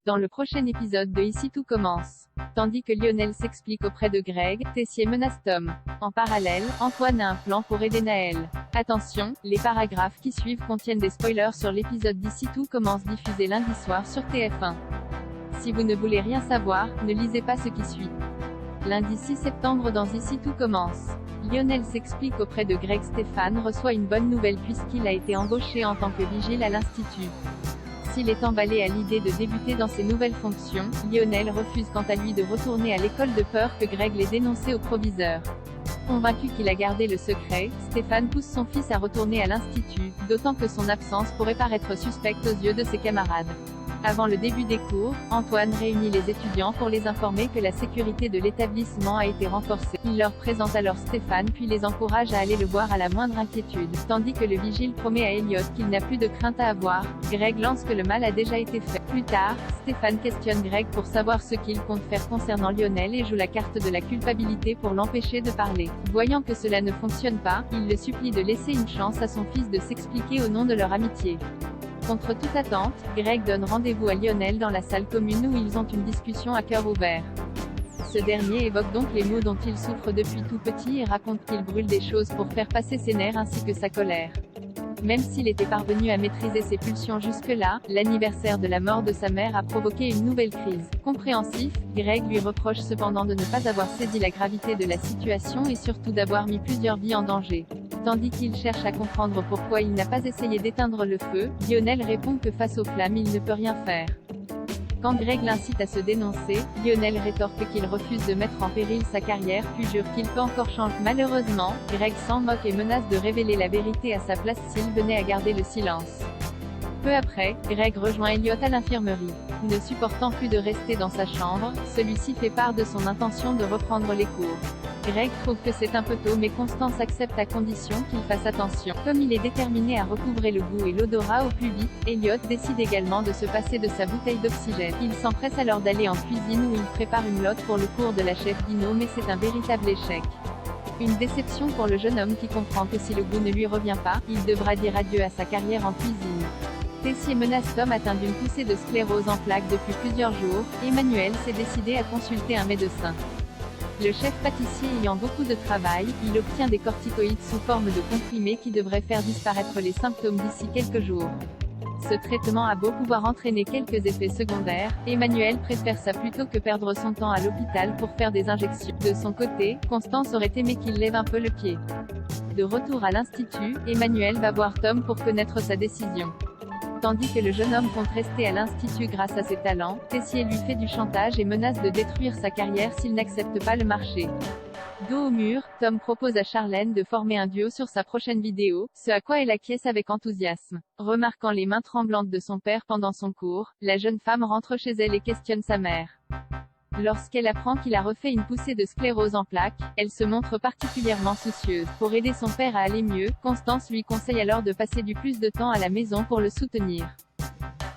Dans le prochain épisode de Ici tout commence. Tandis que Lionel s'explique auprès de Greg, Tessier menace Tom. En parallèle, Antoine a un plan pour aider Naël. Attention, les paragraphes qui suivent contiennent des spoilers sur l'épisode d'Ici tout commence diffusé lundi soir sur TF1. Si vous ne voulez rien savoir, ne lisez pas ce qui suit. Lundi 6 septembre dans Ici tout commence. Lionel s'explique auprès de Greg. Stéphane reçoit une bonne nouvelle puisqu'il a été embauché en tant que vigile à l'Institut. S'il est emballé à l'idée de débuter dans ses nouvelles fonctions, Lionel refuse quant à lui de retourner à l'école de peur que Greg l'ait dénoncé au proviseur. Convaincu qu'il a gardé le secret, Stéphane pousse son fils à retourner à l'Institut, d'autant que son absence pourrait paraître suspecte aux yeux de ses camarades. Avant le début des cours, Antoine réunit les étudiants pour les informer que la sécurité de l'établissement a été renforcée. Il leur présente alors Stéphane puis les encourage à aller le voir à la moindre inquiétude. Tandis que le vigile promet à Elliot qu'il n'a plus de crainte à avoir, Greg lance que le mal a déjà été fait. Plus tard, Stéphane questionne Greg pour savoir ce qu'il compte faire concernant Lionel et joue la carte de la culpabilité pour l'empêcher de parler. Voyant que cela ne fonctionne pas, il le supplie de laisser une chance à son fils de s'expliquer au nom de leur amitié. Contre toute attente, Greg donne rendez-vous à Lionel dans la salle commune où ils ont une discussion à cœur ouvert. Ce dernier évoque donc les maux dont il souffre depuis tout petit et raconte qu'il brûle des choses pour faire passer ses nerfs ainsi que sa colère. Même s'il était parvenu à maîtriser ses pulsions jusque-là, l'anniversaire de la mort de sa mère a provoqué une nouvelle crise. Compréhensif, Greg lui reproche cependant de ne pas avoir saisi la gravité de la situation et surtout d'avoir mis plusieurs vies en danger. Tandis qu'il cherche à comprendre pourquoi il n'a pas essayé d'éteindre le feu, Lionel répond que face aux flammes il ne peut rien faire. Quand Greg l'incite à se dénoncer, Lionel rétorque qu'il refuse de mettre en péril sa carrière puis jure qu'il peut encore changer. Malheureusement, Greg s'en moque et menace de révéler la vérité à sa place s'il venait à garder le silence. Peu après, Greg rejoint Elliot à l'infirmerie. Ne supportant plus de rester dans sa chambre, celui-ci fait part de son intention de reprendre les cours. Greg trouve que c'est un peu tôt mais Constance accepte à condition qu'il fasse attention. Comme il est déterminé à recouvrer le goût et l'odorat au plus vite, Elliot décide également de se passer de sa bouteille d'oxygène. Il s'empresse alors d'aller en cuisine où il prépare une lotte pour le cours de la chef Dino mais c'est un véritable échec. Une déception pour le jeune homme qui comprend que si le goût ne lui revient pas, il devra dire adieu à sa carrière en cuisine. Tessier menace Tom atteint d'une poussée de sclérose en plaques depuis plusieurs jours. Emmanuel s'est décidé à consulter un médecin. Le chef pâtissier ayant beaucoup de travail, il obtient des corticoïdes sous forme de comprimés qui devraient faire disparaître les symptômes d'ici quelques jours. Ce traitement a beau pouvoir entraîner quelques effets secondaires, Emmanuel préfère ça plutôt que perdre son temps à l'hôpital pour faire des injections. De son côté, Constance aurait aimé qu'il lève un peu le pied. De retour à l'Institut, Emmanuel va voir Tom pour connaître sa décision. Tandis que le jeune homme compte rester à l'Institut grâce à ses talents, Tessier lui fait du chantage et menace de détruire sa carrière s'il n'accepte pas le marché. Dos au mur, Tom propose à Charlène de former un duo sur sa prochaine vidéo, ce à quoi elle acquiesce avec enthousiasme. Remarquant les mains tremblantes de son père pendant son cours, la jeune femme rentre chez elle et questionne sa mère. Lorsqu'elle apprend qu'il a refait une poussée de sclérose en plaques, elle se montre particulièrement soucieuse. Pour aider son père à aller mieux, Constance lui conseille alors de passer du plus de temps à la maison pour le soutenir.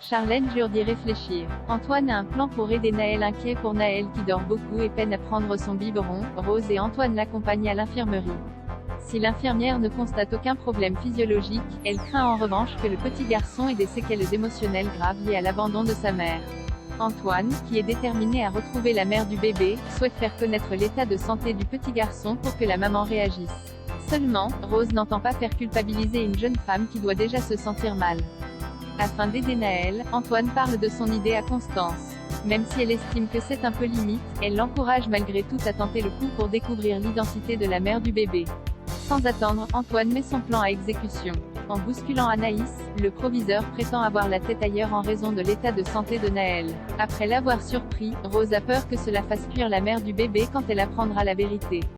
Charlène jure d'y réfléchir. Antoine a un plan pour aider Naël, inquiet pour Naël qui dort beaucoup et peine à prendre son biberon. Rose et Antoine l'accompagnent à l'infirmerie. Si l'infirmière ne constate aucun problème physiologique, elle craint en revanche que le petit garçon ait des séquelles émotionnelles graves liées à l'abandon de sa mère. Antoine, qui est déterminé à retrouver la mère du bébé, souhaite faire connaître l'état de santé du petit garçon pour que la maman réagisse. Seulement, Rose n'entend pas faire culpabiliser une jeune femme qui doit déjà se sentir mal. Afin d'aider Naël, Antoine parle de son idée à Constance. Même si elle estime que c'est un peu limite, elle l'encourage malgré tout à tenter le coup pour découvrir l'identité de la mère du bébé. Sans attendre, Antoine met son plan à exécution. En bousculant Anaïs, le proviseur prétend avoir la tête ailleurs en raison de l'état de santé de Naël. Après l'avoir surpris, Rose a peur que cela fasse fuir la mère du bébé quand elle apprendra la vérité.